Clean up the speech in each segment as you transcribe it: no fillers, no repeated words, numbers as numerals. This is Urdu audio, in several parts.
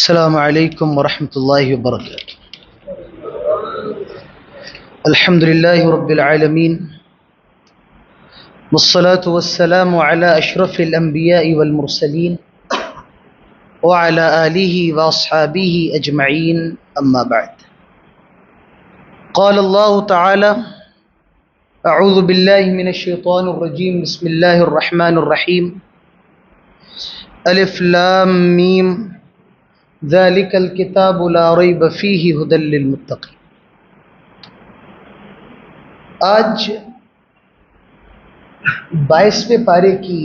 السلام علیکم ورحمۃ اللہ وبرکاتہ۔ الحمد للہ رب العالمین والصلاة والسلام علی اشرف الانبیاء والمرسلین وعلی آلہ واصحابہ اجمعین، اما بعد۔ قال اللہ تعالی اعوذ باللہ من الشیطان الرجیم، بسم اللہ الرحمن الرحیم، الف لام میم ذالک الکتاب لا ریب فیہ ھدی للمتقین۔ آج 22ویں پارے کی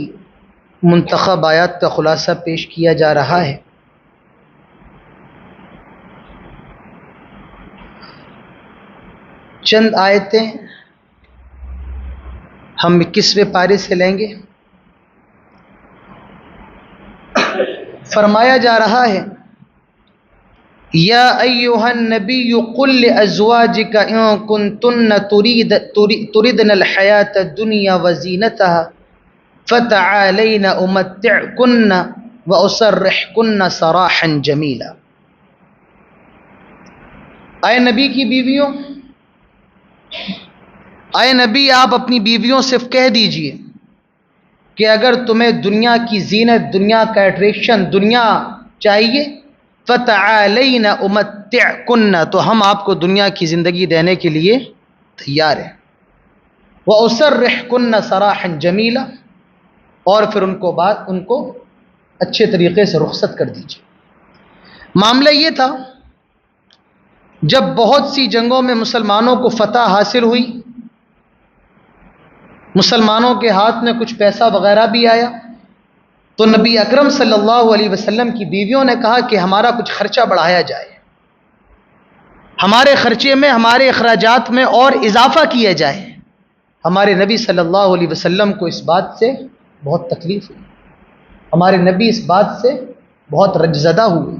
منتخب آیات کا خلاصہ پیش کیا جا رہا ہے۔ چند آیتیں ہم 21ویں پارے سے لیں گے۔ فرمایا جا رہا ہے، یا ایھا النبی قل لازواجک ان کنتن تردن الحیاۃ الدنیا وزینتها فتعالین امتعکن واسرحکن سراحا جمیلا۔ اے نبی کی بیویوں، اے نبی آپ اپنی بیویوں سے کہہ دیجئے کہ اگر تمہیں دنیا کی زینت، دنیا کا اٹریکشن، دنیا چاہیے، فتعالین امتعکن، تو ہم آپ کو دنیا کی زندگی دینے کے لیے تیار ہیں، واسرحکن سراحا جمیلا، اور پھر ان کو اچھے طریقے سے رخصت کر دیجیے۔ معاملہ یہ تھا، جب بہت سی جنگوں میں مسلمانوں کو فتح حاصل ہوئی، مسلمانوں کے ہاتھ میں کچھ پیسہ وغیرہ بھی آیا، تو نبی اکرم صلی اللہ علیہ وسلم کی بیویوں نے کہا کہ ہمارا کچھ خرچہ بڑھایا جائے، ہمارے خرچے میں، ہمارے اخراجات میں اور اضافہ کیا جائے۔ ہمارے نبی صلی اللہ علیہ وسلم کو اس بات سے بہت تکلیف ہوئی، ہمارے نبی اس بات سے بہت رنجزدہ ہوئے۔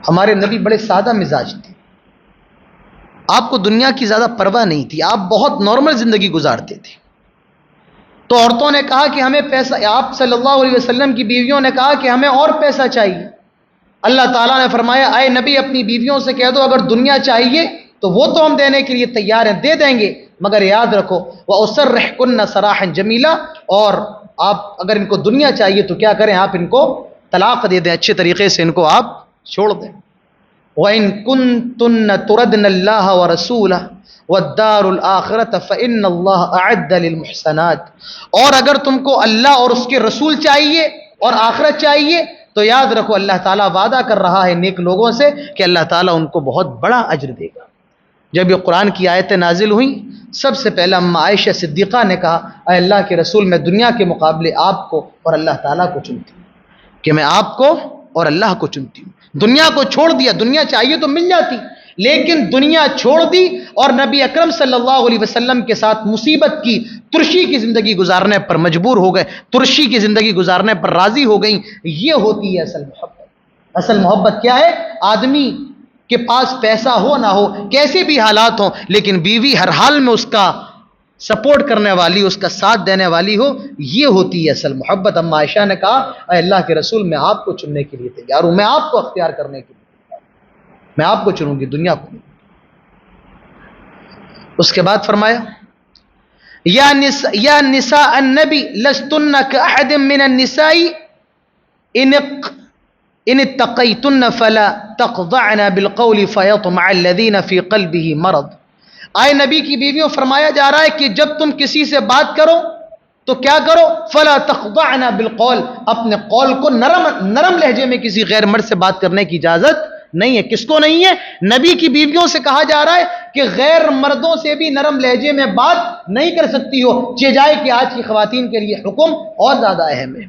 ہمارے نبی بڑے سادہ مزاج تھے، آپ کو دنیا کی زیادہ پرواہ نہیں تھی، آپ بہت نارمل زندگی گزارتے تھے۔ تو عورتوں نے کہا کہ ہمیں پیسہ، آپ صلی اللہ علیہ وسلم کی بیویوں نے کہا کہ ہمیں اور پیسہ چاہیے۔ اللہ تعالیٰ نے فرمایا، اے نبی اپنی بیویوں سے کہہ دو اگر دنیا چاہیے تو وہ تو ہم دینے کے لیے تیار ہیں، دے دیں گے، مگر یاد رکھو وَأُسَرِّحْكُنَّ سَرَاحًا جَمِيلًا، اور آپ اگر ان کو دنیا چاہیے تو کیا کریں، آپ ان کو طلاق دے دیں، اچھے طریقے سے ان کو آپ چھوڑ دیں۔ وَإِن كُنتُنَّ تُرَدْنَ اللَّهَ وَرَسُولَهُ وَالدَّارُ الْآخِرَةَ فَإِنَّ اللَّهَ أَعَدَّ لِلْمُحْسَنَاتِ، اور اگر تم کو اللہ اور اس کے رسول چاہیے اور آخرت چاہیے تو یاد رکھو اللہ تعالیٰ وعدہ کر رہا ہے نیک لوگوں سے کہ اللہ تعالیٰ ان کو بہت بڑا اجر دے گا۔ جب یہ قرآن کی آیتیں نازل ہوئیں، سب سے پہلا اماں عائشہ صدیقہ نے کہا، اے اللہ کے رسول، میں دنیا کے مقابلے آپ کو اور اللہ تعالیٰ کو چنتی ہوں، کہ میں آپ کو اور اللہ کو چنتی ہوں۔ دنیا کو چھوڑ دیا، دنیا چاہیے تو مل جاتی، لیکن دنیا چھوڑ دی اور نبی اکرم صلی اللہ علیہ وسلم کے ساتھ مصیبت کی، ترشی کی زندگی گزارنے پر مجبور ہو گئے، ترشی کی زندگی گزارنے پر راضی ہو گئیں۔ یہ ہوتی ہے اصل محبت۔ اصل محبت کیا ہے؟ آدمی کے پاس پیسہ ہو نہ ہو، کیسے بھی حالات ہوں، لیکن بیوی ہر حال میں اس کا سپورٹ کرنے والی، اس کا ساتھ دینے والی ہو، یہ ہوتی ہے اصل محبت۔ اما عائشہ نے کہا، اے اللہ کے رسول، میں آپ کو چننے کے لیے تیار ہوں، میں آپ کو اختیار کرنے کے لیے تیار ہوں، میں آپ کو چنوں گی، دنیا کو نہیں۔ اس کے بعد فرمایا، یا نساء النبی لستن کاحد من النساء ان اتقیتن فلا تخضعن بالقول فیطمع الذین فی قلبہ مرض۔ آئے نبی کی بیویوں، فرمایا جا رہا ہے کہ جب تم کسی سے بات کرو تو کیا کرو؟ فلا تخضعن بالقول، اپنے قول کو نرم لہجے میں کسی غیر مرد سے بات کرنے کی اجازت نہیں ہے۔ کس کو نہیں ہے؟ نبی کی بیویوں سے کہا جا رہا ہے کہ غیر مردوں سے بھی نرم لہجے میں بات نہیں کر سکتی ہو، چہ جائے کہ آج کی خواتین کے لیے حکم اور زیادہ اہم ہے۔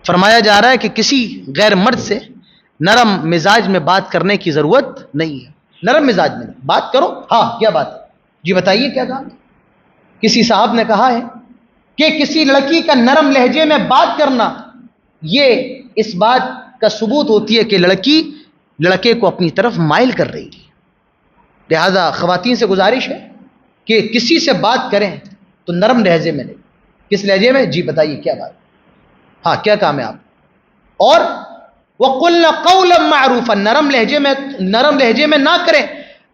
فرمایا جا رہا ہے کہ کسی غیر مرد سے نرم مزاج میں بات کرنے کی ضرورت نہیں ہے، نرم مزاج میں بات کرو۔ ہاں کیا بات ہے؟ جی بتائیے کیا کہا؟ کسی صاحب نے کہا ہے کہ کسی لڑکی کا نرم لہجے میں بات کرنا یہ اس بات کا ثبوت ہوتی ہے کہ لڑکی لڑکے کو اپنی طرف مائل کر رہی ہے۔ لہذا خواتین سے گزارش ہے کہ کسی سے بات کریں تو نرم لہجے میں نہیں۔ کس لہجے میں؟ جی بتائیے کیا بات؟ ہاں کیا کام ہے آپ؟ اور وَقُلْنَ قَوْلًا مَعْرُوفًا، نرم لہجے میں نہ کریں.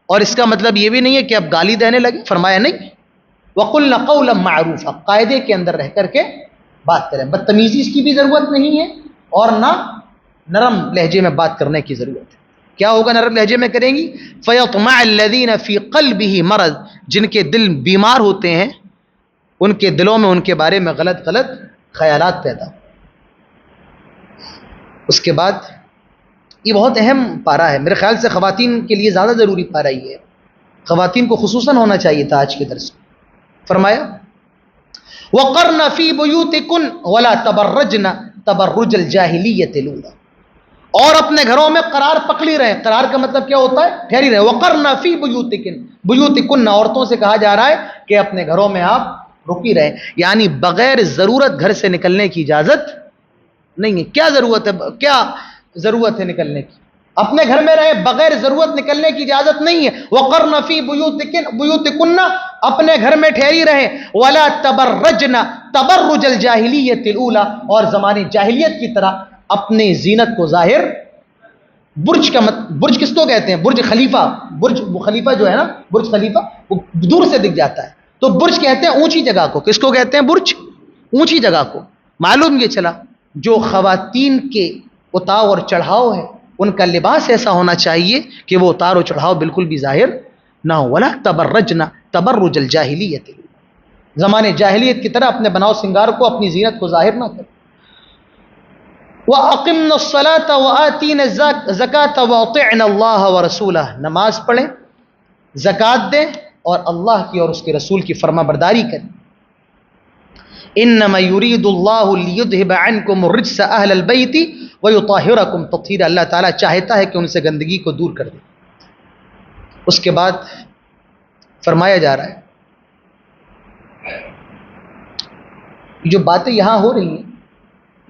اور اس کا مطلب یہ بھی نہیں ہے کہ اب گالی دینے لگے، فرمایا نہیں. وَقُلْنَ قَوْلًا مَعْرُوفًا، قاعدے کے اندر رہ کر کے بات کریں. بدتمیزی اس کی بھی ضرورت نہیں ہے اور نہ نرم لہجے میں بات کرنے کی ضرورت ہے. کیا ہوگا نرم لہجے میں کریں گی؟ فَيَطْمَعَ الَّذِينَ فِي قَلْبِهِ مرض، جن کے دل بیمار ہوتے ہیں، ان کے دلوں میں ان کے بارے میں غلط خیالات پیدا. اس کے بعد یہ بہت اہم پارہ ہے، میرے خیال سے خواتین کے لیے زیادہ ضروری پارہ یہ ہے، خواتین کو خصوصاً ہونا چاہیے تھا آج کے درس میں. فرمایا وَقَرْنَ فِي بُيُوتِكُنَّ وَلَا تَبَرَّجْنَ تَبَرُّجَ الْجَاهِلِيَّةِ الْأُولَىٰ، اور اپنے گھروں میں قرار پکڑی رہے. قرار کا مطلب کیا ہوتا ہے؟ ٹھہری رہے. وَقَرْنَ فِي بُيُوتِكُنَّ، عورتوں سے کہا جا رہا ہے کہ اپنے گھروں میں آپ رکی رہے، یعنی بغیر ضرورت گھر سے نکلنے کی اجازت نہیں ہے. کیا ضرورت ہے نکلنے کی؟ اپنے گھر میں رہے، بغیر ضرورت نکلنے کی اجازت نہیں ہے. وَقَرْنَ فِي بُيُوتِكُنَّ، اپنے گھر میں ٹھہری رہے. وَلَا تَبَرَّجْنَ تَبَرُّجَ الْجَاهِلِيَّةِ الْأُولَىٰ، اور زمانے جاہلیت کی طرح اپنی زینت کو ظاہر. برج کس کو کہتے ہیں؟ برج خلیفہ. برج خلیفہ جو ہے نا، برج خلیفہ وہ دور سے دکھ جاتا ہے، تو برج کہتے ہیں اونچی جگہ کو. کس کو کہتے ہیں؟ برج، اونچی جگہ کو. معلوم یہ چلا جو خواتین کے اتاؤ اور چڑھاؤ ہے، ان کا لباس ایسا ہونا چاہیے کہ وہ اتار و چڑھاؤ بالکل بھی ظاہر نہ ہو. ولا تبرجنا تبرج الجاہلیت، زمانے جاہلیت کی طرح اپنے بناؤ سنگار کو، اپنی زینت کو ظاہر نہ کریں. وَأَقِمْنَا الصَّلَاةَ وَآتِينَا الزَّكَاةَ وَأَطِعْنَا اللَّهَ وَرَسُولَهُ، نماز پڑھیں، زکوٰۃ دیں، اور اللہ کی اور اس کے رسول کی فرما برداری کریں. انما یرید اللہ لیذہب عنکم الرجس اہل البیت ویطہرکم تطہیرا، اللہ تعالیٰ چاہتا ہے کہ ان سے گندگی کو دور کر دے. اس کے بعد فرمایا جا رہا ہے جو باتیں یہاں ہو رہی ہیں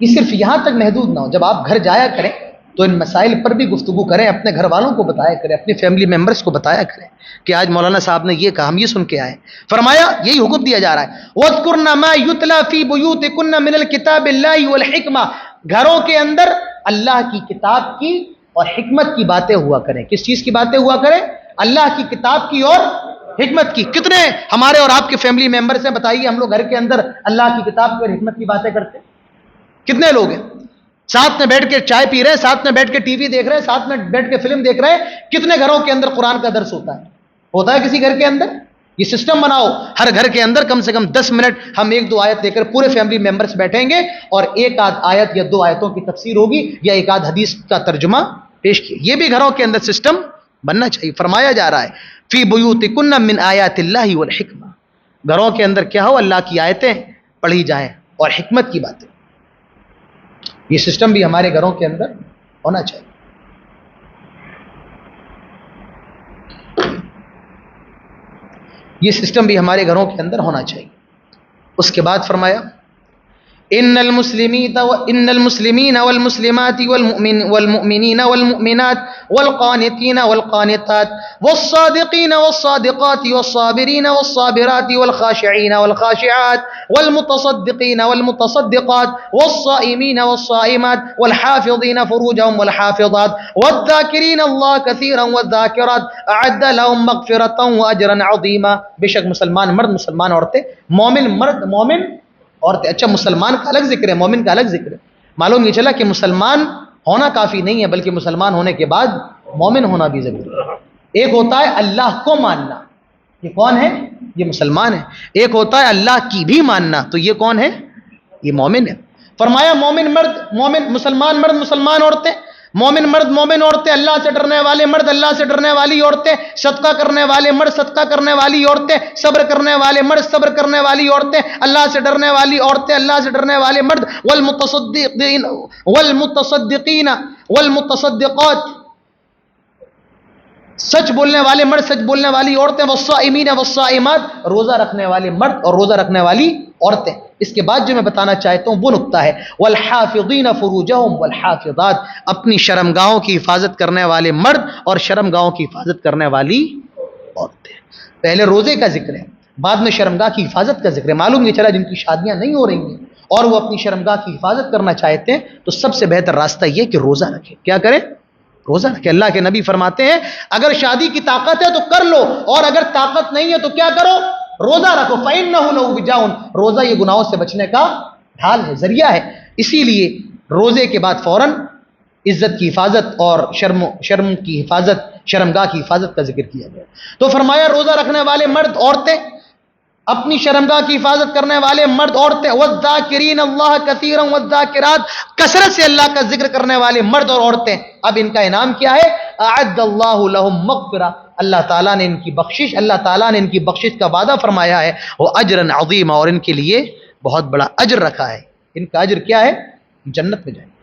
یہ صرف یہاں تک محدود نہ ہو. جب آپ گھر جایا کریں تو ان مسائل پر بھی گفتگو کریں، اپنے گھر والوں کو بتایا کریں، اپنے فیملی ممبرس کو بتایا کریں کہ آج مولانا صاحب نے یہ کہا، ہم یہ سن کے آئے. فرمایا یہی حکم دیا جا رہا ہے وَاذْكُرْنَ مَا يُتْلَى فِي بُيُوتِكُنَّ مِنَ الْكِتَابِ اللَّهِ وَالْحِكْمَةِ، گھروں کے اندر اللہ کی کتاب کی اور حکمت کی باتیں ہوا کریں. کس چیز کی باتیں ہوا کریں؟ اللہ کی کتاب کی اور حکمت کی. کتنے ہمارے اور آپ کے فیملی ممبرس ہیں بتائیے ہم لوگ گھر کے اندر اللہ کی کتاب کی اور حکمت کی باتیں کرتے ہیں؟ کتنے لوگ ہیں ساتھ میں بیٹھ کے چائے پی رہے ہیں، ساتھ میں بیٹھ کے ٹی وی دیکھ رہے ہیں، ساتھ میں بیٹھ کے فلم دیکھ رہے ہیں؟ کتنے گھروں کے اندر قرآن کا درس ہوتا ہے کسی گھر کے اندر؟ یہ سسٹم بناؤ ہر گھر کے اندر کم سے کم 10 منٹ ہم 1-2 آیت لے کر پورے فیملی ممبرس بیٹھیں گے اور ایک آدھ آیت یا 2 آیتوں کی تفسیر ہوگی یا ایک آدھ حدیث کا ترجمہ پیش کیا. یہ بھی گھروں کے اندر سسٹم بننا چاہیے. فرمایا جا رہا ہے فی بیوتکن من آیات اللہ والحکمہ، گھروں کے اندر کیا ہو؟ اللہ کی آیتیں پڑھی جائیں اور حکمت کی باتیں. یہ سسٹم بھی ہمارے گھروں کے اندر ہونا چاہیے. یہ سسٹم بھی ہمارے گھروں کے اندر ہونا چاہیے. اس کے بعد فرمایا ان المسلمین والمسلمات والمؤمنین والمؤمنات والقانتین والقانتات والصادقین والصادقات والصابرین والصابرات والخاشعین والخاشعات والمتصدقین والمتصدقات والصائمین والصائمات والحافظین فروجهم والحافظات والذاکرین اللہ کثیرا والذاکرات اعد لهم مغفرۃ واجرا عظیما. بے شک مسلمان مرد، مسلمان عورتیں، مومن مرد، مومن عورتیں. اچھا مسلمان کا الگ ذکر ہے، مومن کا الگ ذکر ہے. معلوم یہ چلا کہ مسلمان ہونا کافی نہیں ہے بلکہ مسلمان ہونے کے بعد مومن ہونا بھی ضروری ہے. ایک ہوتا ہے اللہ کو ماننا، یہ کون ہے؟ یہ مسلمان ہے. ایک ہوتا ہے اللہ کی بھی ماننا، تو یہ کون ہے؟ یہ مومن ہے. فرمایا مومن مرد، مومن مسلمان مرد، مسلمان عورتیں، مومن مرد، مومن عورتیں، اللہ سے ڈرنے والے مرد، اللہ سے ڈرنے والی عورتیں، صدقہ کرنے والے مرد، صدقہ کرنے والی عورتیں، صبر کرنے والے مرد، صبر کرنے والی عورتیں، اللہ سے ڈرنے والی عورتیں، اللہ سے ڈرنے والے مرد، والمتصدقین والمتصدقات، سچ بولنے والے مرد، سچ بولنے والی عورتیں، والصائمین والصائمات، روزہ رکھنے والے مرد اور روزہ رکھنے والی عورتیں. اس کے بعد جو میں بتانا چاہتا ہوں وہ نقطہ ہے والحافظین فروجہم والحافظات، اپنی شرمگاہوں کی حفاظت کرنے والے مرد اور شرمگاہوں کی حفاظت کرنے والی عورتیں. پہلے روزے کا ذکر ہے، بعد میں شرمگاہ کی حفاظت کا ذکر ہے. معلوم یہ چلا جن کی شادیاں نہیں ہو رہی ہیں اور وہ اپنی شرمگاہ کی حفاظت کرنا چاہتے ہیں تو سب سے بہتر راستہ یہ کہ روزہ رکھیں. کیا کریں؟ روزہ رکھیں. اللہ کے نبی فرماتے ہیں اگر شادی کی طاقت ہے تو کر لو, اور اگر طاقت نہیں ہے تو کیا کرو؟ روزہ رکھو. فَإِنَّهُ لَهُ وِجَاءٌ, روزہ یہ گناہوں سے بچنے کا ڈھال ہے, ذریعہ ہے. اسی لیے روزے کے بعد فوراً عزت کی حفاظت اور شرم کی حفاظت, شرمگاہ کی حفاظت کا ذکر کیا گیا. تو فرمایا روزہ رکھنے والے مرد عورتیں, اپنی شرمگاہ کی حفاظت کرنے والے مرد عورتیں, وَالذَّاكِرِينَ اللَّهَ كَثِيرًا وَالذَّاكِرَاتِ, کثرت سے اللہ کا ذکر کرنے والے مرد اور عورتیں. اب ان کا انعام کیا ہے؟ اعد اللہ لہم مغفرہ, اللہ تعالیٰ نے ان کی بخشش, اللہ تعالیٰ نے ان کی بخشش کا وعدہ فرمایا ہے, وہ اجرا عظیما, اور ان کے لیے بہت بڑا اجر رکھا ہے. ان کا اجر کیا ہے؟ جنت میں جائیں گے.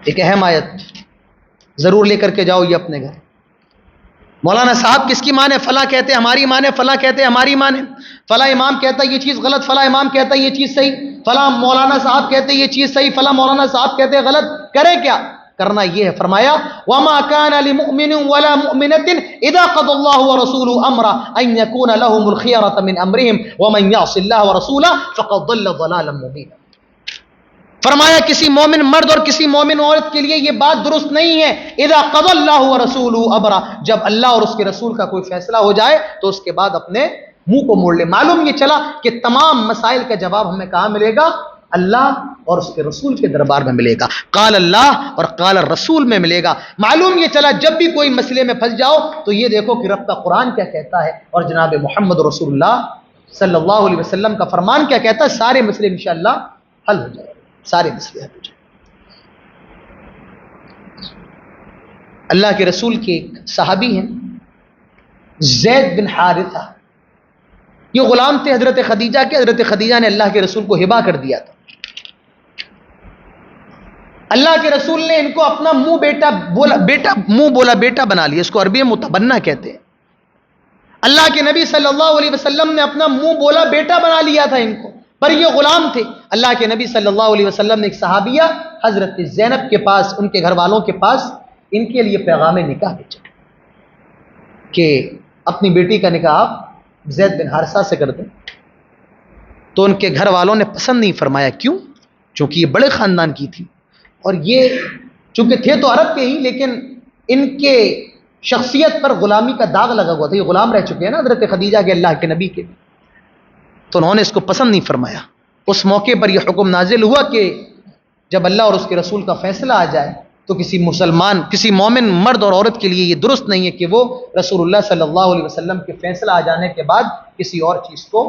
ایک اہم آیت ضرور لے کر کے جاؤ یہ اپنے گھر. مولانا صاحب کس کی مانے؟ فلاں کہتے ہماری مانے, فلاں کہتے ہماری مانے, فلاں امام کہتا ہے یہ چیز غلط, فلاں امام کہتا ہے یہ چیز صحیح, فلاں مولانا صاحب کہتے ہیں یہ چیز صحیح, فلاں مولانا صاحب کہتے ہیں غلط. کرے کیا؟ کرنا یہ ہے. فرمایا وَمَا كَانَ لِمُؤْمِنٍ وَلَا مُؤْمِنَةٍ إِذَا قَضَى اللَّهُ وَرَسُولُهُ أَمْرًا أَن يَكُونَ لَهُمُ الْخِيَرَةُ مِنْ أَمْرِهِمْ وَمَنْ يَعْصِ اللَّهَ وَرَسُولَهُ فَقَدْ ضَلَّ ضَلَالًا مُبِينًا. فرمایا کسی مومن مرد اور کسی مومن عورت کے لیے یہ بات درست نہیں ہے, اذا قضى الله ورسوله امرا, جب اللہ اور اس کے رسول کا کوئی فیصلہ ہو جائے تو اس کے بعد اپنے منہ کو موڑ لے. معلوم یہ چلا کہ تمام مسائل کا جواب ہمیں کہاں ملے گا؟ اللہ اور اس کے رسول کے دربار میں ملے گا. قال اللہ اور قال الرسول میں ملے گا. معلوم یہ چلا جب بھی کوئی مسئلے میں پھنس جاؤ تو یہ دیکھو کہ رب کا قرآن کیا کہتا ہے اور جناب محمد رسول اللہ صلی اللہ علیہ وسلم کا فرمان کیا کہتا ہے. سارے مسئلے انشاءاللہ حل ہو جائے, سارے مسئلے حل ہو جائیں. اللہ کے رسول کے ایک صحابی ہیں زید بن حارثہ, یہ غلام تھے حضرت خدیجہ کے. حضرت خدیجہ نے اللہ کے رسول کو ہبہ کر دیا تھا. اللہ کے رسول نے ان کو اپنا منہ بولا بیٹا بنا لیا. اس کو عربی میں متبنہ کہتے ہیں. اللہ کے نبی صلی اللہ علیہ وسلم نے اپنا منہ بولا بیٹا بنا لیا تھا ان کو, پر یہ غلام تھے. اللہ کے نبی صلی اللہ علیہ وسلم نے ایک صحابیہ حضرت زینب کے پاس, ان کے گھر والوں کے پاس ان کے لیے پیغام نکاح بھیجا کہ اپنی بیٹی کا نکاح آپ زید بن حارثہ سے کر دیں. تو ان کے گھر والوں نے پسند نہیں فرمایا. کیوں؟ چونکہ یہ بڑے خاندان کی تھی اور یہ چونکہ تھے تو عرب کے ہی, لیکن ان کے شخصیت پر غلامی کا داغ لگا ہوا تھا. یہ غلام رہ چکے ہیں نا حضرت خدیجہ کے اللہ کے نبی کے. تو انہوں نے اس کو پسند نہیں فرمایا. اس موقع پر یہ حکم نازل ہوا کہ جب اللہ اور اس کے رسول کا فیصلہ آ جائے تو کسی مسلمان, کسی مومن مرد اور عورت کے لیے یہ درست نہیں ہے کہ وہ رسول اللہ صلی اللہ علیہ وسلم کے فیصلہ آ جانے کے بعد کسی اور چیز کو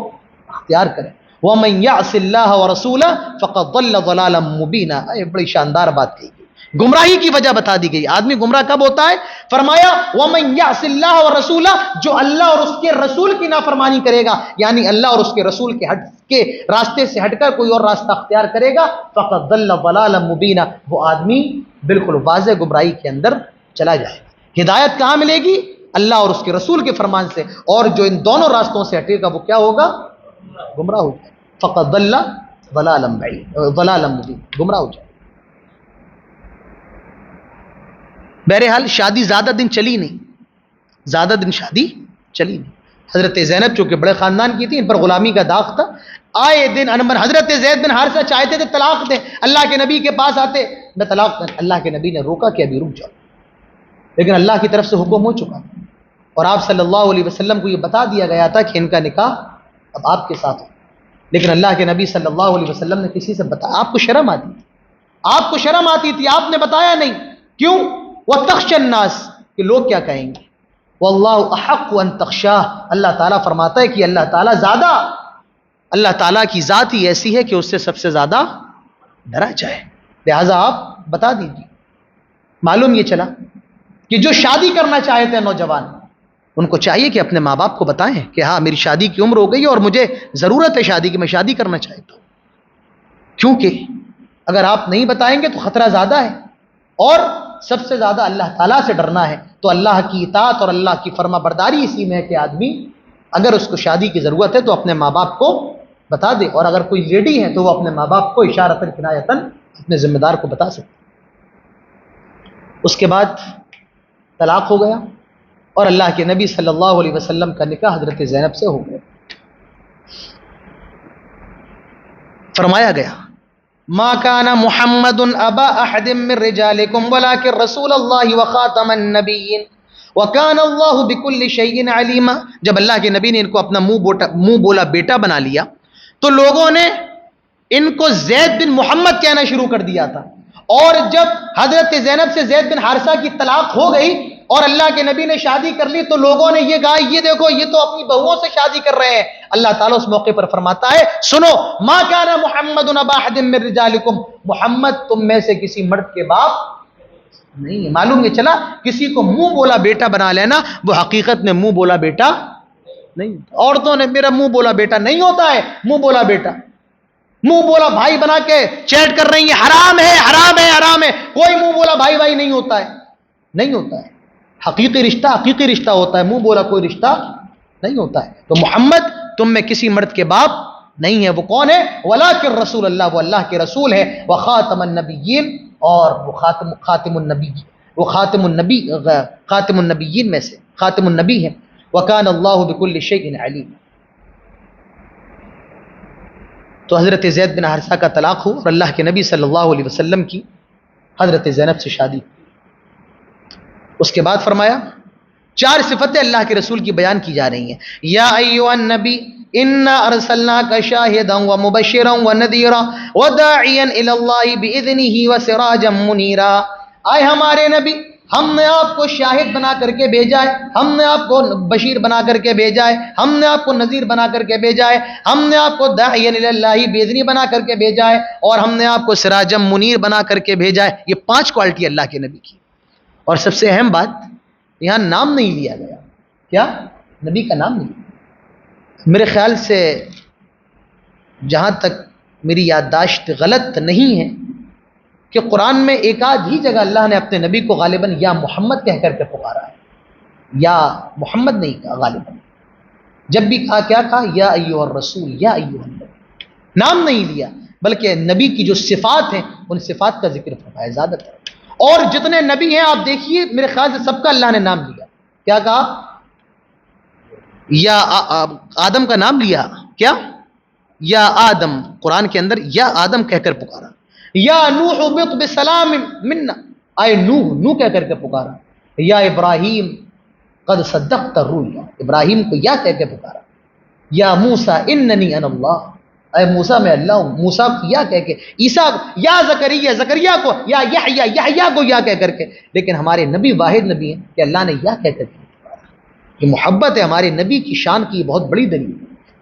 اختیار کرے. وَمَنْ يَعْصِ اللَّهَ وَرَسُولَهُ فَقَدْ ضَلَّ ضَلَالًا مُبِينًا. یہ بڑی شاندار بات کہی گئی, گمراہی کی وجہ بتا دی گئی. آدمی گمراہ کب ہوتا ہے؟ فرمایا وَمَنْ يَعْصِ اللَّهَ وَرَسُولَهُ, جو اللہ اور اس کے رسول کی نافرمانی کرے گا, یعنی اللہ اور اس کے رسول کے راستے سے ہٹ کر کوئی اور راستہ اختیار کرے گا, فَقَدْ ضَلَّ ضَلَالًا مُبِينًا, وہ آدمی بالکل واضح گمراہی کے اندر چلا جائے گا. ہدایت کہاں ملے گی؟ اللہ اور اس کے رسول کے فرمان سے. اور جو ان دونوں راستوں سے ہٹے گا وہ کیا ہوگا؟ گمراہ ہو جائے. فقد ضل ضلالا ضلالا مبین, گمراہ ہو جائے. بہرحال شادی زیادہ دن چلی نہیں, زیادہ دن شادی چلی نہیں. حضرت زینب چونکہ بڑے خاندان کی تھی, ان پر غلامی کا داغ تھا. آئے دن انمر حضرت زید بن حارثہ چاہتے تھے طلاق دیں, اللہ کے نبی کے پاس آتے میں طلاق دیں. اللہ کے نبی نے روکا کہ ابھی رک جاؤ, لیکن اللہ کی طرف سے حکم ہو چکا اور آپ صلی اللہ علیہ وسلم کو یہ بتا دیا گیا تھا کہ ان کا نکاح اب آپ کے ساتھ ہو. لیکن اللہ کے نبی صلی اللہ علیہ وسلم نے کسی سے بتایا, آپ کو شرم آتی تھی, آپ کو شرم آتی تھی, آپ نے بتایا نہیں. کیوں؟ وَتَخْشَ النَّاسِ, کہ لوگ کیا کہیں گے. وَاللَّهُ أَحَقُّ أَن تَخْشَاهُ, اللہ تعالیٰ فرماتا ہے کہ اللہ تعالیٰ زیادہ, اللہ تعالیٰ کی ذات ہی ایسی ہے کہ اس سے سب سے زیادہ ڈرا جائے. لہٰذا آپ بتا دیجیے. معلوم یہ چلا کہ جو شادی کرنا چاہتے ہیں نوجوان, ان کو چاہیے کہ اپنے ماں باپ کو بتائیں کہ ہاں میری شادی کی عمر ہو گئی اور مجھے ضرورت ہے شادی کی, میں شادی کرنا چاہتا ہوں. کیونکہ اگر آپ نہیں بتائیں گے تو خطرہ زیادہ ہے, اور سب سے زیادہ اللہ تعالیٰ سے ڈرنا ہے. تو اللہ کی اطاعت اور اللہ کی فرما برداری اسی میں ہے کہ آدمی اگر اس کو شادی کی ضرورت ہے تو اپنے ماں باپ کو بتا دے, اور اگر کوئی لیڈی ہے تو وہ اپنے ماں باپ کو اشارتاً کنایتاً اپنے ذمہ دار کو بتا سکتے. اس کے بعد طلاق ہو گیا اور اللہ کے نبی صلی اللہ علیہ وسلم کا نکاح حضرت زینب سے ہو گیا. فرمایا گیا ما کان محمد ابا احد من رجالکم ولکن رسول اللہ وخاتم النبیین وکان اللہ بکل شیء علیما. جب اللہ کے نبی نے ان کو اپنا منہ بولا بیٹا بنا لیا تو لوگوں نے ان کو زید بن محمد کہنا شروع کر دیا تھا. اور جب حضرت زینب سے زید بن حارثہ کی طلاق ہو گئی اور اللہ کے نبی نے شادی کر لی تو لوگوں نے یہ کہا یہ دیکھو یہ تو اپنی بہوؤں سے شادی کر رہے ہیں. اللہ تعالیٰ اس موقع پر فرماتا ہے سنو ما کان محمد ابا احد من رجالکم, محمد تم میں سے کسی مرد کے باپ نہیں ہے. معلوم یہ چلا کسی کو منہ بولا بیٹا بنا لینا وہ حقیقت میں منہ بولا بیٹا نہیں. عورتوں نے میرا منہ بولا بیٹا نہیں ہوتا ہے, منہ بولا بیٹا منہ بولا بھائی بنا کے چیٹ کر رہی ہیں حرام ہے حرام ہے حرام ہے. کوئی منہ بولا بھائی بھائی نہیں ہوتا ہے, نہیں ہوتا ہے. حقیقی رشتہ ہوتا ہے, منہ بولا کوئی رشتہ نہیں ہوتا ہے. تو محمد تم میں کسی مرد کے باپ نہیں ہے. وہ کون ہے؟ ولکن رسول اللہ, وہ اللہ کے رسول ہے. وخاتم النبیین, اور وہ خاتم النبیین میں سے خاتم النبی ہے. وکان اللہ بکل شیء علیم. تو حضرت زید بن حارثہ کا طلاق ہو اور اللہ کے نبی صلی اللہ علیہ وسلم کی حضرت زینب سے شادی. اس کے بعد فرمایا 4 صفتیں اللہ کے رسول کی بیان کی جا رہی ہیں. یا ایھا النبی انا ارسلناک شاہدا ومبشرا ونذیرا وداعیا الی اللہ باذنہ وسراجا منیرا. اے ہمارے نبی ہم نے آپ کو شاہد بنا کر کے بھیجا ہے, ہم نے آپ کو بشیر بنا کر کے بھیجا ہے, ہم نے آپ کو نذیر بنا کر کے بھیجا ہے, ہم نے آپ کو داعیا الی اللہ باذنہ بنا کر کے بھیجا ہے, اور ہم نے آپ کو سراجا منیر بنا کر کے بھیجا ہے. یہ 5 کوالٹی اللہ کے نبی کی. اور سب سے اہم بات یہاں نام نہیں لیا گیا. کیا؟ نبی کا نام نہیں. میرے خیال سے جہاں تک میری یادداشت غلط نہیں ہے کہ قرآن میں ایک آدھ ہی جگہ اللہ نے اپنے نبی کو غالباً یا محمد کہہ کر کے پکارا ہے, یا محمد نہیں کہا غالباً. جب بھی کہا کیا کہا؟ یا ایھا الرسول یا ایھا النبی. نام نہیں لیا بلکہ نبی کی جو صفات ہیں ان صفات کا ذکر فرمایا زیادہ تر. اور جتنے نبی ہیں آپ دیکھیے میرے خیال سے سب کا اللہ نے نام لیا. کیا کہا؟ یا آدم کا نام لیا. کیا؟ یا آدم, قرآن کے اندر یا آدم کہہ کر پکارا. یا نوح اہبط بسلام منا, اے نوح کہہ کر کے پکارا. یا ابراہیم قد صدقت الرؤیا, ابراہیم کو یا کہہ کے پکارا. یا موسیٰ اننی انا اللہ, اے موسیٰ میں اللہ ہوں. موسیٰ کو یا کہہ کے. عیسیٰ یا زکریا کو, یا یحییٰ کو یا کہہ کر کے. لیکن ہمارے نبی واحد نبی ہیں کہ اللہ نے یا کہہ کر کے پکارا. یہ محبت ہے ہمارے نبی کی شان کی بہت بڑی دلیل.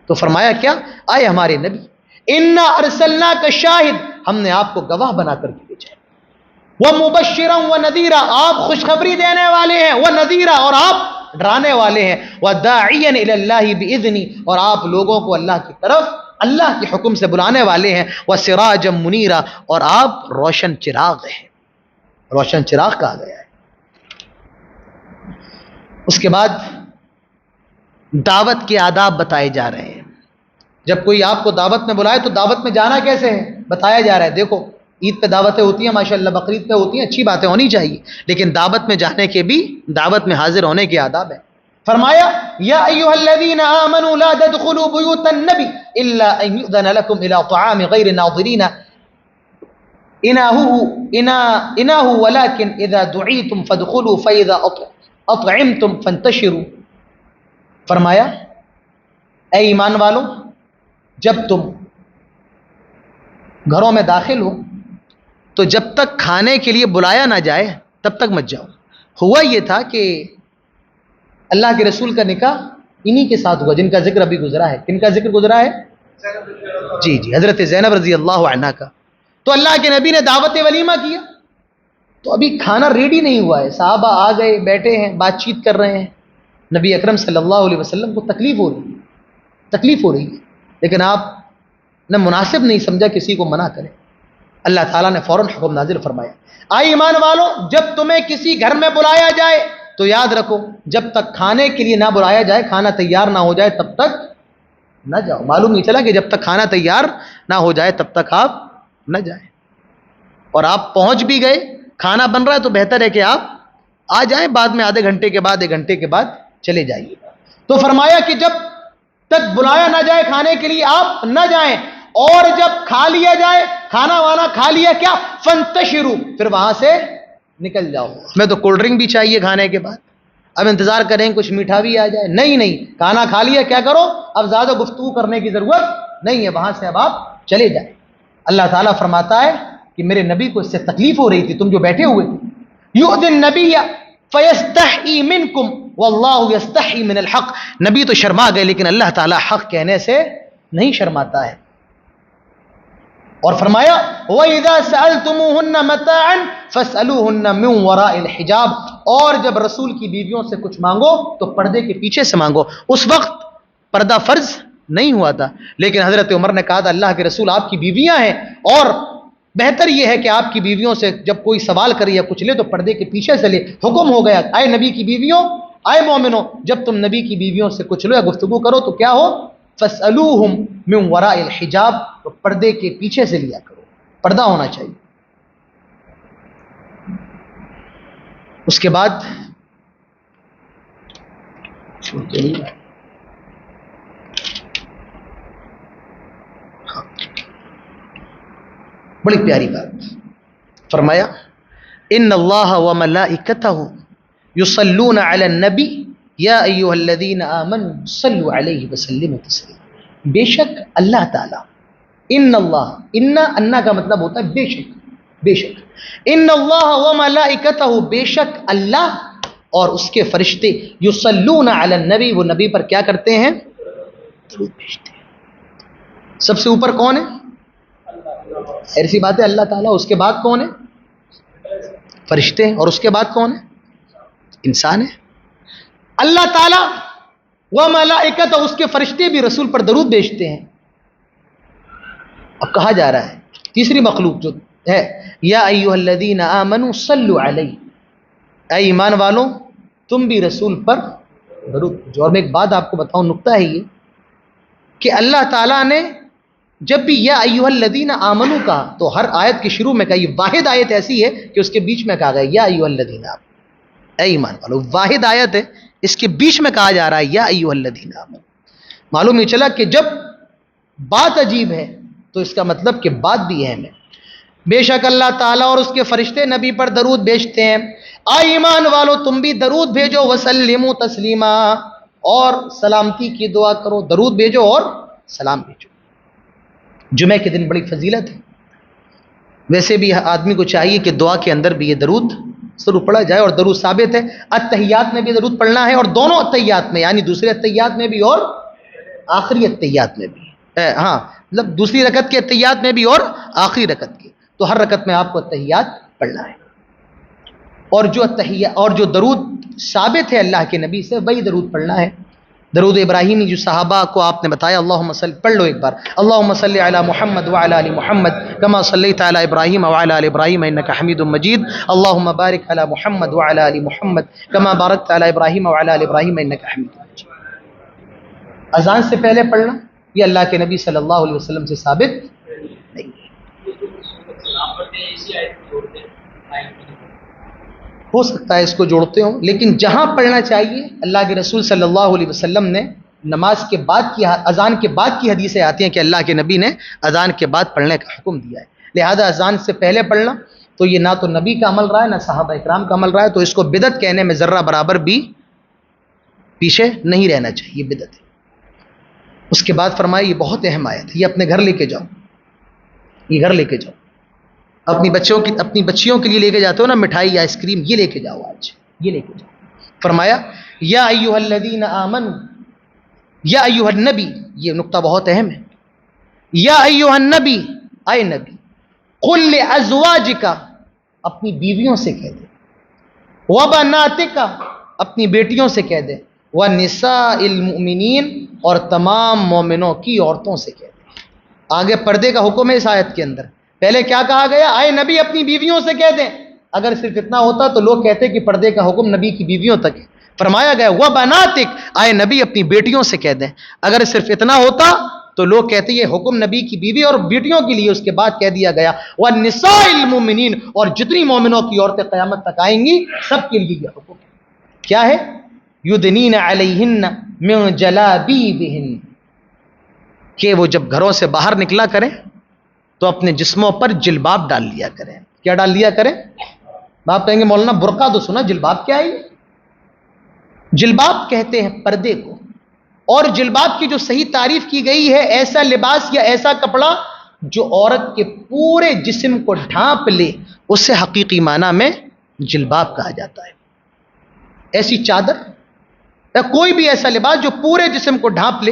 تو فرمایا کیا؟ آئے ہمارے نبی انا ارسلناک شاہد, ہم نے آپ کو گواہ بنا کر کے بھیجا. ومبشرا ونذیرا, آپ خوشخبری دینے والے ہیں. ونذیرا, اور آپ ڈرانے والے ہیں. وداعیا الی اللہ باذنی, اور آپ لوگوں کو اللہ کی طرف اللہ کے حکم سے بلانے والے ہیں. وسراجا منیرا, اور آپ روشن چراغ ہیں. روشن چراغ کہا گیا ہے. اس کے بعد دعوت کے آداب بتائے جا رہے ہیں. جب کوئی آپ کو دعوت میں بلائے تو دعوت میں جانا کیسے ہے بتایا جا رہا ہے. دیکھو عید پہ دعوتیں ہوتی ہیں ماشاءاللہ, بقرعید پہ ہوتی ہیں, اچھی باتیں ہونی چاہیے, لیکن دعوت میں جانے کے بھی دعوت میں حاضر ہونے کے آداب ہیں. فرمایا یا ایھا الذین آمنوا لا تدخلوا بیوت النبی الا ان یؤذن لکم الی طعام غیر ناظرین اناہ ولکن اذا دعیتم فادخلوا فاذا اطعمتم فانتشروا. فرمایا اے ایمان والو, جب تم گھروں میں داخل ہو تو جب تک کھانے کے لیے بلایا نہ جائے تب تک مت جاؤ. ہوا یہ تھا کہ اللہ کے رسول کا نکاح انہی کے ساتھ ہوا جن کا ذکر ابھی گزرا ہے. کن کا ذکر گزرا ہے؟ جی حضرت زینب رضی اللہ عنہا کا. تو اللہ کے نبی نے دعوت ولیمہ کیا تو ابھی کھانا ریڈی نہیں ہوا ہے. صحابہ آ گئے, بیٹھے ہیں, بات چیت کر رہے ہیں. نبی اکرم صلی اللہ علیہ وسلم کو تکلیف ہو رہی ہے لیکن آپ نے مناسب نہیں سمجھا کسی کو منع کرے. اللہ تعالیٰ نے فوراً حکم نازل فرمایا آئے ایمان والو, جب تمہیں کسی گھر میں بلایا جائے تو یاد رکھو جب تک کھانے کے لیے نہ بلایا جائے, کھانا تیار نہ ہو جائے تب تک نہ جاؤ. معلوم نہیں چلا کہ جب تک کھانا تیار نہ ہو جائے تب تک آپ نہ جائیں. اور آپ پہنچ بھی گئے, کھانا بن رہا ہے تو بہتر ہے کہ آپ آ جائیں, بعد میں آدھے گھنٹے کے بعد 1 گھنٹے کے بعد چلے جائیے. تو فرمایا کہ جب تک بلایا نہ جائے کھانے کے لیے آپ نہ جائیں, اور جب کھا لیا جائے کھانا وانا کھا لیا کیا فانتشروا پھر وہاں سے نکل جاؤ. میں تو کولڈ ڈرنک بھی چاہیے کھانے کے بعد, اب انتظار کریں کچھ میٹھا بھی آ جائے. نہیں, کھانا کھا لیا کیا کرو, اب زیادہ گفتگو کرنے کی ضرورت نہیں ہے, وہاں سے اب آپ چلے جائیں. اللہ تعالیٰ فرماتا ہے کہ میرے نبی کو اس سے تکلیف ہو رہی تھی, تم جو بیٹھے ہوئے تھے. یؤذی النبی فیستحی منکم واللہ یستحی من الحق. نبی تو شرما گئے لیکن اللہ تعالیٰ حق کہنے سے نہیں شرماتا ہے. اور فرمایا وَإِذَا سَأَلْتُمُوهُنَّ مَتَاعًا فَاسْأَلُوهُنَّ مِنْ وَرَاءِ الْحِجَابِ. اور جب رسول کی بیویوں سے کچھ مانگو تو پردے کے پیچھے سے مانگو. اس وقت پردہ فرض نہیں ہوا تھا, لیکن حضرت عمر نے کہا تھا اللہ کے رسول آپ کی بیویاں ہیں اور بہتر یہ ہے کہ آپ کی بیویوں سے جب کوئی سوال کرے یا کچھ لے تو پردے کے پیچھے سے لے. حکم ہو گیا, اے نبی کی بیویوں, اے مومنوں, جب تم نبی کی بیویوں سے کچھ لو یا گفتگو کرو تو کیا ہو فَاسْأَلُوهُمْ مِنْ وَرَاءِ الْحِجَابِ. تو پردے کے پیچھے سے لیا کرو, پردہ ہونا چاہیے. اس کے بعد بڑی پیاری بات فرمایا ان اللہ وملائکتہ یصلون علی النبی یا ایھا الذین آمنوا صلوا علیہ وسلموا تسلیما. بے شک اللہ تعالی, ان اللہ, انا کا مطلب ہوتا ہے بے شک, بے شک. ان اللہ وملائکتہ, بے شک اللہ اور اس کے فرشتے, یصلون علی النبی, وہ نبی پر کیا کرتے ہیں, درود بھیجتے ہیں. سب سے اوپر کون ہے, ایسی بات ہے اللہ تعالیٰ, اس کے بعد کون ہے, فرشتے ہیں, اور اس کے بعد کون ہے, انسان ہے. اللہ تعالیٰ و ملائکت, اس کے فرشتے بھی رسول پر درود بھیجتے ہیں. اب کہا جا رہا ہے تیسری مخلوق جو ہے, یا ایھا الذین آمنوا صلوا علیہ, اے ایمان والوں تم بھی رسول پر درود بھیجو. اور میں ایک بات آپ کو بتاؤں, نکتہ ہے یہ کہ اللہ تعالیٰ نے جب بھی یا ایھا الذین آمنوا کہا تو ہر آیت کے شروع میں کہا, یہ واحد آیت ایسی ہے کہ اس کے بیچ میں کہا گیا یا ایھا الذین آمنوا, اے ایمان والو. واحد آیت ہے, اس کے بیچ میں کہا جا رہا ہے یا ایھا الذین آمنوا. معلوم یہ چلا کہ جب بات عجیب ہے تو اس کا مطلب کہ بات بھی اہم ہے. بے شک اللہ تعالیٰ اور اس کے فرشتے نبی پر درود بھیجتے ہیں. اے ایمان والو تم بھی درود بھیجو, وسلموا تسلیما, اور سلامتی کی دعا کرو, درود بھیجو اور سلام بھیجو. جمعہ کے دن بڑی فضیلت ہے. ویسے بھی آدمی کو چاہیے کہ دعا کے اندر بھی یہ درود ضرور پڑھا جائے, اور درود ثابت ہے اتحیات میں بھی درود پڑھنا ہے, اور دونوں اتحیات میں, یعنی دوسرے اتحیات میں بھی اور آخری اتحیات میں بھی. ہاں مطلب دوسری رکعت کے اتحیات میں بھی اور آخری رکعت کے, تو ہر رکعت میں آپ کو اتحیات پڑھنا ہے. اور جو درود ثابت ہے اللہ کے نبی سے وہی درود پڑھنا ہے. درود ابراہیمی جو صحابہ کو آپ نے بتایا, اللہم صلی, پڑھ لو ایک بار, اللہم صلی علی محمد وعلی آل محمد کما صلیت علی ابراہیم وعلی آل ابراہیم انک حمید مجید, اللہم بارک علی محمد وعلی آل محمد کما بارکت علی ابراہیم وعلی آل ابراہیم انک حمید مجید. اذان سے پہلے پڑھنا یہ اللہ کے نبی صلی اللہ علیہ وسلم سے ثابت نہیں ہے. ہو سکتا ہے اس کو جوڑتے ہوں, لیکن جہاں پڑھنا چاہیے اللہ کے رسول صلی اللہ علیہ وسلم نے نماز کے بعد کی, اذان کے بعد کی حدیثیں آتی ہیں کہ اللہ کے نبی نے اذان کے بعد پڑھنے کا حکم دیا ہے. لہذا اذان سے پہلے پڑھنا تو یہ نہ تو نبی کا عمل رہا ہے نہ صحابہ اکرام کا عمل رہا ہے, تو اس کو بدعت کہنے میں ذرہ برابر بھی پیچھے نہیں رہنا چاہیے, بدعت ہے. اس کے بعد فرمایا یہ بہت اہم آیت ہے, یہ اپنے گھر لے کے جاؤ, یہ گھر لے کے جاؤ. اپنی بچیوں کے لیے لے کے جاتے ہو نا مٹھائی یا آئس کریم, یہ لے کے جاؤ آج, یہ لے کے جاؤ. فرمایا یا ایھا الذین آمنوا, یا ایھا النبی, یہ نقطہ بہت اہم ہے. یا ایھا النبی, اے نبی, قل لازواجک, اپنی بیویوں سے کہہ دے, وبناتک, اپنی بیٹیوں سے کہہ دے, ونساء المؤمنین, اور تمام مومنوں کی عورتوں سے کہہ دے. آگے پردے کا حکم ہے اس آیت کے اندر. پہلے کیا کہا گیا, اے نبی اپنی بیویوں سے کہہ دیں. اگر صرف اتنا ہوتا تو لوگ کہتے کہ پردے کا حکم نبی کی بیویوں تک ہے. فرمایا گیا وبناتک, اے نبی اپنی بیٹیوں سے کہہ دیں. اگر صرف اتنا ہوتا تو لوگ کہتے یہ حکم نبی کی بیوی اور بیٹیوں کے لیے, اس کے بعد کہہ دیا گیا ونساء المؤمنین, اور جتنی مومنوں کی عورتیں قیامت تک آئیں گی سب کے لیے یہ حکم ہے. کیا ہے, یدنین علیہن من جلابیبہن, کہ وہ جب گھروں سے باہر نکلا کریں تو اپنے جسموں پر جلباب ڈال لیا کریں. کیا ڈال لیا کریں؟ آپ کہیں گے مولانا برقع تو سنا، جلباب کیا ہے؟ جلباب کہتے ہیں پردے کو، اور جلباب کی جو صحیح تعریف کی گئی ہے ایسا لباس یا ایسا کپڑا جو عورت کے پورے جسم کو ڈھانپ لے، اسے حقیقی معنی میں جلباب کہا جاتا ہے. ایسی چادر یا کوئی بھی ایسا لباس جو پورے جسم کو ڈھانپ لے،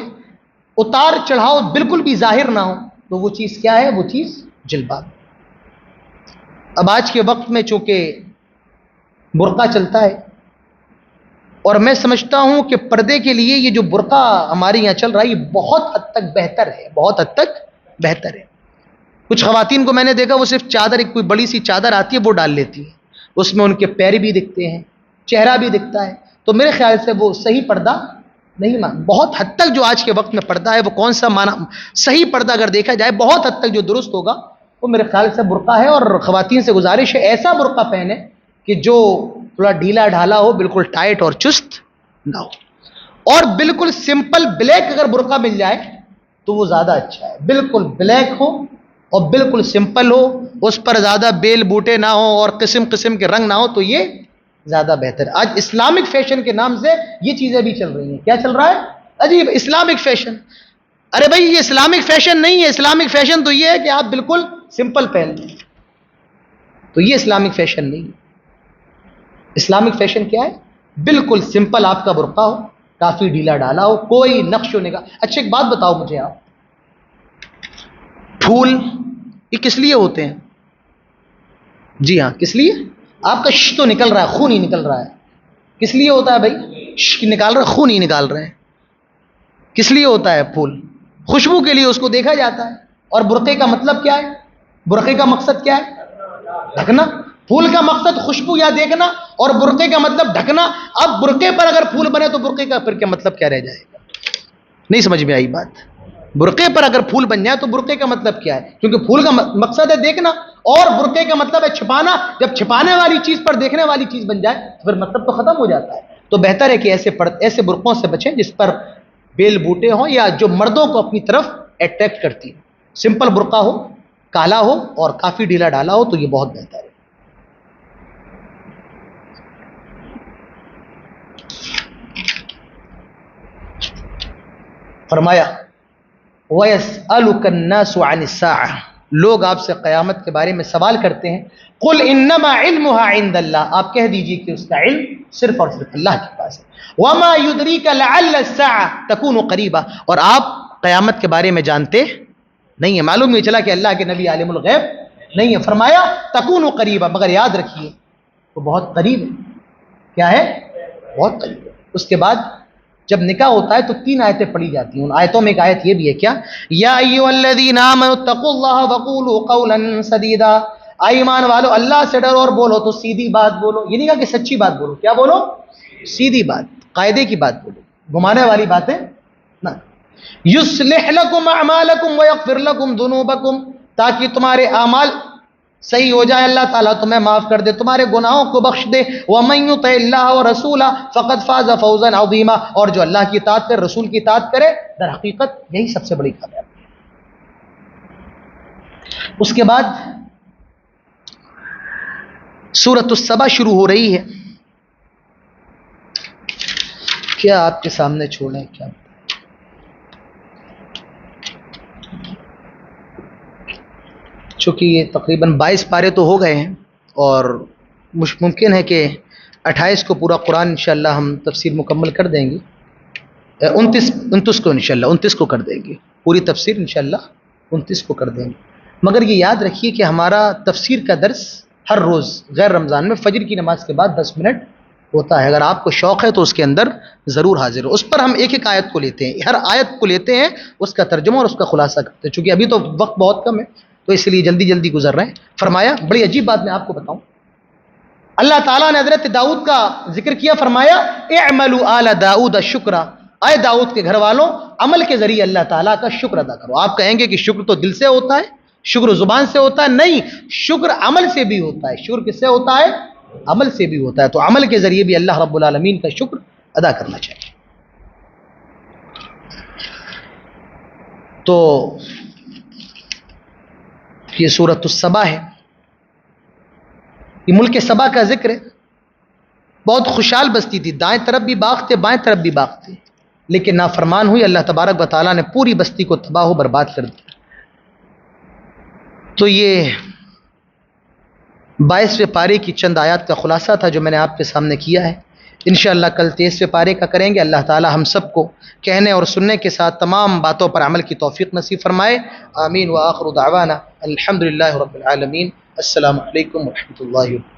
اتار چڑھاؤ بالکل بھی ظاہر نہ ہو، تو وہ چیز کیا ہے؟ وہ چیز جلباب. اب آج کے وقت میں چونکہ برقع چلتا ہے، اور میں سمجھتا ہوں کہ پردے کے لیے یہ جو برقع ہمارے یہاں چل رہا ہے یہ بہت حد تک بہتر ہے، بہت حد تک بہتر ہے. کچھ خواتین کو میں نے دیکھا وہ صرف چادر، ایک کوئی بڑی سی چادر آتی ہے وہ ڈال لیتی ہیں، اس میں ان کے پیر بھی دکھتے ہیں، چہرہ بھی دکھتا ہے. تو میرے خیال سے وہ صحیح پردہ نہیں مان. بہت حد تک جو آج کے وقت میں پردہ ہے وہ کون سا معنی صحیح پردہ اگر دیکھا جائے بہت حد تک جو درست ہوگا وہ میرے خیال سے برقع ہے. اور خواتین سے گزارش ہے ایسا برقع پہنے کہ جو تھوڑا ڈھیلا ڈھالا ہو، بالکل ٹائٹ اور چست نہ ہو. اور بالکل سمپل بلیک اگر برقع مل جائے تو وہ زیادہ اچھا ہے. بالکل بلیک ہو اور بالکل سمپل ہو، اس پر زیادہ بیل بوٹے نہ ہو اور قسم قسم کے رنگ نہ ہو، تو یہ زیادہ بہتر ہے. آج اسلامک فیشن کے نام سے یہ چیزیں بھی چل رہی ہیں. کیا چل رہا ہے؟ عجیب اسلامک فیشن. ارے بھائی یہ اسلامک فیشن نہیں ہے. اسلامک فیشن تو یہ ہے کہ آپ بالکل سمپل پہن لیں، تو یہ اسلامک فیشن نہیں ہے. اسلامک فیشن کیا ہے؟ بالکل سمپل آپ کا برقع ہو، کافی ڈھیلا ڈالا ہو، کوئی نقش و نگار. اچھا ایک بات بتاؤ مجھے آپ، پھول یہ کس لیے ہوتے ہیں؟ جی ہاں کس لیے؟ آپ کا تو نکل رہا ہے، خون ہی نکل رہا ہے. کس لیے ہوتا ہے بھائی؟ نکال رہے خون ہی نکال رہے ہیں. کس لیے ہوتا ہے پھول؟ خوشبو کے لیے اس کو دیکھا جاتا ہے. اور برقعے کا مطلب کیا ہے؟ برقعے کا مقصد کیا ہے؟ ڈھکنا. پھول کا مقصد خوشبو یا دیکھنا، اور برقعے کا مطلب ڈھکنا. اب برقعے پر اگر پھول بنے تو برقعے کا پھر کیا مطلب کیا رہ جائے گا؟ نہیں سمجھ میں آئی بات؟ برقعے پر اگر پھول بن جائے تو برقعے کا مطلب کیا ہے؟ کیونکہ پھول کا مقصد ہے دیکھنا، اور برقعے کا مطلب ہے چھپانا. جب چھپانے والی چیز پر دیکھنے والی چیز بن جائے تو پھر مطلب تو ختم ہو جاتا ہے. تو بہتر ہے کہ ایسے برقعوں سے بچیں جس پر بیل بوٹے ہوں یا جو مردوں کو اپنی طرف اٹریکٹ کرتی ہوں. سمپل برقع ہو، کالا ہو اور کافی ڈھیلا ڈالا ہو تو یہ بہت بہتر ہے. فرمایا وَيَسْأَلُكَ النَّاسُ عَنِ السَّاعَةِ، لوگ آپ سے قیامت کے بارے میں سوال کرتے ہیں. قُلْ إِنَّمَا عِلْمُهَا عِنْدَ اللَّهِ، آپ کہہ دیجئے کہ اس کا علم صرف اور صرف اللہ کے پاس ہے. وَمَا يُدْرِيكَ لَعَلَّ السَّاعَةَ تَكُونُ قَرِيبًا، اور آپ قیامت کے بارے میں جانتے نہیں ہیں. معلوم نہیں چلا کہ اللہ کے نبی عالم الغیب نہیں ہے. فرمایا تَكُونُ قَرِيبًا، مگر یاد رکھیے وہ بہت قریب ہے. کیا ہے؟ بہت قریب ہے. اس کے بعد جب نکاح ہوتا ہے تو 3 آیتیں پڑھی جاتی ہیں. ان آیتوں میں ایک آیت یہ بھی ہے کیا؟ یا ایھا الذین آمنوا اتقوا اللہ وقولوا قولا سدیدا، ایمان والو اللہ سے ڈرو اور بولو تو سیدھی بات بولو. یہ نہیں کہا کہ سچی بات بولو، کیا بولو؟ سیدھی بات، قاعدے کی بات بولو، گھمانے والی باتیں نہ. یصلح لکم اعمالکم ویغفر لکم ذنوبکم، تاکہ تمہارے اعمال صحیح ہو جائے، اللہ تعالیٰ تمہیں معاف کر دے، تمہارے گناہوں کو بخش دے. وَمَن يُطِعِ اللَّهَ وَرَسُولَهُ فَقَدْ فَازَ فَوْزًا عَظِيمًا، اور جو اللہ کی اطاعت کرے، رسول کی اطاعت کرے، در حقیقت یہی سب سے بڑی کامیابی ہے. اس کے بعد سورۃ السبا شروع ہو رہی ہے. کیا آپ کے سامنے چھوڑیں کیا؟ چونکہ یہ تقریباً 22 پارے تو ہو گئے ہیں اور ممکن ہے کہ 28 کو پورا قرآن انشاءاللہ ہم تفسیر مکمل کر دیں گے. 29 کو انشاءاللہ 29 کو کر دیں گے پوری تفسیر انشاءاللہ 29 کو کر دیں گے. مگر یہ یاد رکھیے کہ ہمارا تفسیر کا درس ہر روز غیر رمضان میں فجر کی نماز کے بعد 10 منٹ ہوتا ہے. اگر آپ کو شوق ہے تو اس کے اندر ضرور حاضر ہو. اس پر ہم ایک ایک آیت کو لیتے ہیں، ہر آیت کو لیتے ہیں، اس کا ترجمہ اور اس کا خلاصہ کرتے ہیں. چونکہ ابھی تو وقت بہت کم ہے تو اس لیے جلدی جلدی گزر رہے ہیں. فرمایا بڑی عجیب بات میں آپ کو بتاؤں، اللہ تعالیٰ نے حضرت داؤد کا ذکر کیا. فرمایا اعملوا آل داؤد شکرا، اے داؤد کے گھر والوں عمل کے ذریعے اللہ تعالیٰ کا شکر ادا کرو. آپ کہیں گے کہ شکر تو دل سے ہوتا ہے، شکر زبان سے ہوتا ہے. نہیں، شکر عمل سے بھی ہوتا ہے. شکر کس سے ہوتا ہے؟ عمل سے بھی ہوتا ہے. تو عمل کے ذریعے بھی اللہ رب العالمین کا شکر ادا کرنا چاہیے. تو یہ سورۃ السبا ہے، یہ ملک سبا کا ذکر ہے۔ بہت خوشحال بستی تھی، دائیں طرف بھی باغ تھے، بائیں طرف بھی باغ تھے، لیکن نافرمان ہوئی، اللہ تبارک و تعالیٰ نے پوری بستی کو تباہ و برباد کر دیا۔ تو یہ 22ویں پارے کی چند آیات کا خلاصہ تھا جو میں نے آپ کے سامنے کیا ہے۔ انشاءاللہ کل 23ویں پارے کا کریں گے۔ اللہ تعالی ہم سب کو کہنے اور سننے کے ساتھ تمام باتوں پر عمل کی توفیق نصیب فرمائے، آمین۔ وآخر دعوانا الحمدللہ رب العالمین۔ السلام علیکم ورحمۃ اللہ وبرکاتہ۔